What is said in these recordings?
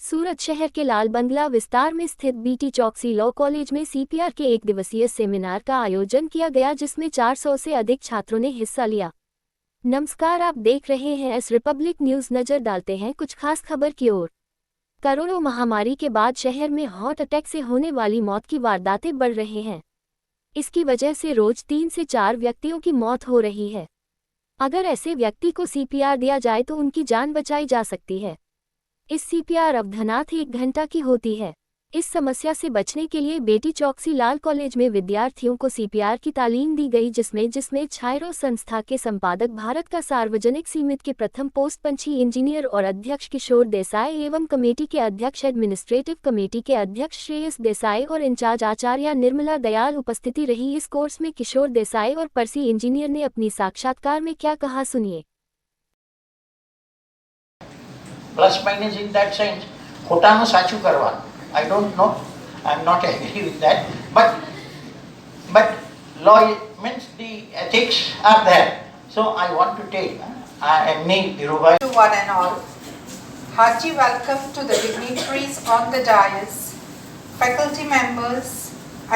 सूरत शहर के लाल बंगला विस्तार में स्थित बीटी चौकसी लॉ कॉलेज में सीपीआर के एक दिवसीय सेमिनार का आयोजन किया गया, जिसमें 400 से अधिक छात्रों ने हिस्सा लिया। नमस्कार, आप देख रहे हैं एस रिपब्लिक न्यूज। नजर डालते हैं कुछ खास खबर की ओर। कोरोना महामारी के बाद शहर में हार्ट अटैक से होने वाली मौत की वारदातें बढ़ रही हैं। इसकी वजह से रोज 3 से 4 व्यक्तियों की मौत हो रही है। अगर ऐसे व्यक्ति को सीपीआर दिया जाए तो उनकी जान बचाई जा सकती है। इस सीपीआर अवधनाथ 1 घंटा की होती है। इस समस्या से बचने के लिए बेटी चौकसी लाल कॉलेज में विद्यार्थियों को सीपीआर की तालीम दी गई, जिसमें छायरो संस्था के संपादक, भारत का सार्वजनिक सीमित के प्रथम पोस्ट पंछी इंजीनियर और अध्यक्ष किशोर देसाई एवं कमेटी के अध्यक्ष एडमिनिस्ट्रेटिव कमेटी के अध्यक्ष श्रेयस देसाई और इंचार्ज आचार्य निर्मला दयाल उपस्थिति रही। इस कोर्स में किशोर देसाई और परसी इंजीनियर ने अपनी साक्षात्कार में क्या कहा, सुनिए। Plus minus in that sense, ખોટાનું સાચું કરવાનું. I don't know. I'm not agree with that. But law means the ethics are there. So I want to take Amni Dhirubhai. To one and all, hearty welcome to the dignitaries on the dais, faculty members,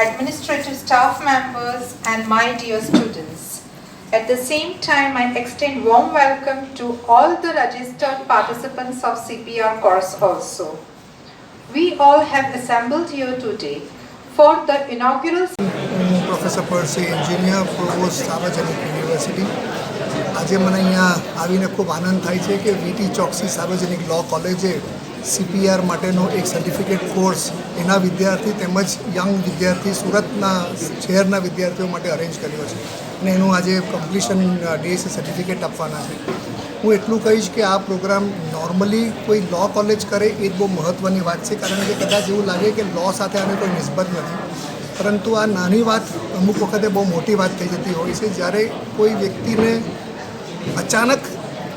administrative staff members, and my dear students. At the same time, I extend warm welcome to all the registered participants of CPR course also. We all have assembled here today for the inaugural. Professor Percy Engineer, provost Sarvajanik University. આજે મને અહીંયા આવીને ખૂબ આનંદ થાય છે કે વીટી ચોકસી સાર્વજનિક લો કોલેજે CPR માટેનો એક સર્ટિફિકેટ કોર્સ એના વિદ્યાર્થી તેમજ યંગ વિદ્યાર્થી સુરતના શહેરના વિદ્યાર્થીઓ માટે અરેન્જ કર્યો છે અને એનું આજે કમ્પ્લીશન ડે છે, સર્ટિફિકેટ આપવાના છે. હું એટલું કહીશ કે આ પ્રોગ્રામ નોર્મલી કોઈ લો કોલેજ કરે એ જ બહુ મહત્ત્વની વાત છે, કારણ કે કદાચ એવું લાગે કે લો સાથે આને કોઈ નિસ્બત નથી, પરંતુ આ નાની વાત અમુક વખતે બહુ મોટી વાત થઈ જતી હોય છે. જ્યારે કોઈ વ્યક્તિને અચાનક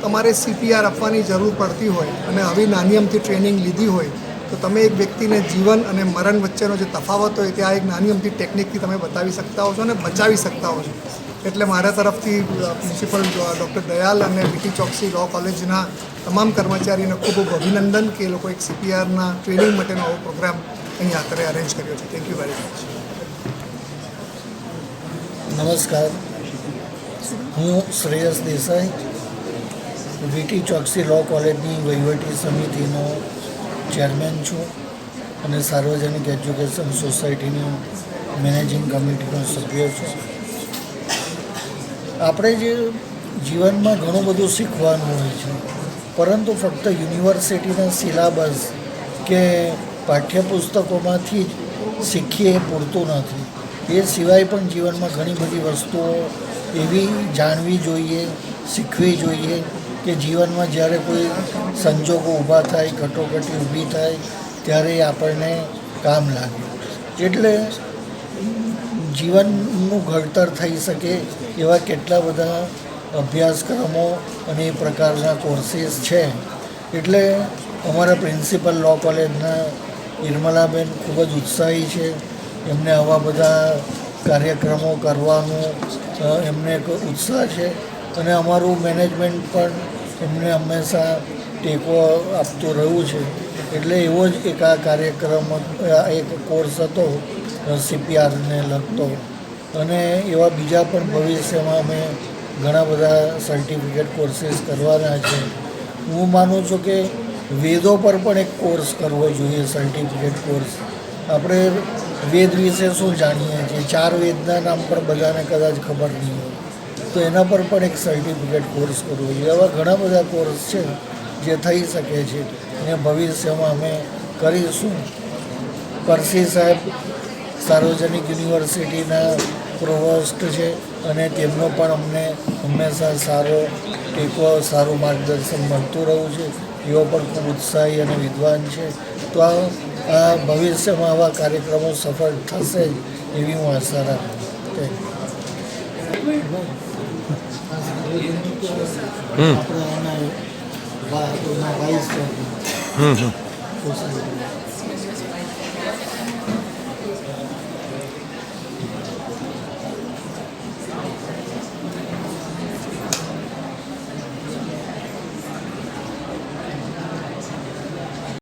તમારે CPR આપવાની જરૂર પડતી હોય અને આવી નાની અમથી ટ્રેનિંગ લીધી હોય તો તમે એક વ્યક્તિને જીવન અને મરણ વચ્ચેનો જે તફાવત હોય ત્યાં એક નાની અમથી ટેકનિકથી તમે બતાવી શકતા હો છો અને બચાવી શકતા હો છો. એટલે મારા તરફથી પ્રિન્સિપલ ડૉક્ટર દયાલ અને બીટી ચોકસી લો કોલેજના તમામ કર્મચારીને ખૂબ ખૂબ અભિનંદન કે એ લોકો એક CPRના ટ્રેનિંગ માટેનો આવો પ્રોગ્રામ અહીંયા અત્યારે અરેન્જ કર્યો છે. Thank you very much. નમસ્કાર, હું શ્રેયસ દેસાઈ, વીટી ચોકસી લો કોલેજની વહીવટી સમિતિનો ચેરમેન છું અને સાર્વજનિક એજ્યુકેશન સોસાયટીની મેનેજિંગ કમિટીનો સભ્ય છું. આપણે જે જીવનમાં ઘણું બધું શીખવાનું હોય છે, પરંતુ ફક્ત યુનિવર્સિટીના સિલેબસ કે પાઠ્યપુસ્તકોમાંથી જ શીખીએ એ પૂરતું નથી. એ સિવાય પણ જીવનમાં ઘણી બધી વસ્તુઓ એવી જાણવી જોઈએ, શીખવી જોઈએ કે જીવનમાં જ્યારે કોઈ સંજોગો ઊભા થાય, કટોકટી ઊભી થાય ત્યારે આપણને કામ લાગે. એટલે જીવનનું ઘડતર થઈ શકે એવા કેટલા બધા અભ્યાસક્રમો અને એ પ્રકારના કોર્સીસ છે. એટલે અમારા પ્રિન્સિપલ લો કોલેજના નિર્મલાબેન ખૂબ જ ઉત્સાહી છે. એમને આવા બધા કાર્યક્રમો કરવાનું એમને એક ઉત્સાહ છે અને અમારું મેનેજમેન્ટ પણ એમને હંમેશા ટેકો આપતું રહ્યું છે. એટલે એવો જ એક આ કાર્યક્રમ, એક કોર્સ હતો CPRને લગતો, અને એવા બીજા પણ ભવિષ્યમાં અમે ઘણા બધા સર્ટિફિકેટ કોર્સીસ કરવાના છે. હું માનું છું કે વેદો પર પણ એક કોર્સ કરવો જોઈએ, સર્ટિફિકેટ કોર્સ. આપણે વેદ વિશે શું જાણીએ છીએ? 4 વેદના નામ પર બધાને કદાચ ખબર નહીં હોય, તો એના પર પણ એક સર્ટિફિકેટ કોર્સ કરવો જોઈએ. આવા ઘણા બધા કોર્સ છે જે થઈ શકે છે અને ભવિષ્યમાં અમે કરીશું. પરસી સાહેબ સાર્વજનિક યુનિવર્સિટીના પ્રોવોસ્ટ છે અને તેમનો પણ અમને હંમેશા સારો ટેકો, સારું માર્ગદર્શન મળતું રહ્યું છે. એઓ પણ ખૂબ ઉત્સાહી અને વિદ્વાન છે. તો આ ભવિષ્યમાં આવા કાર્યક્રમો સફળ થશે એવી હું આશા રાખું.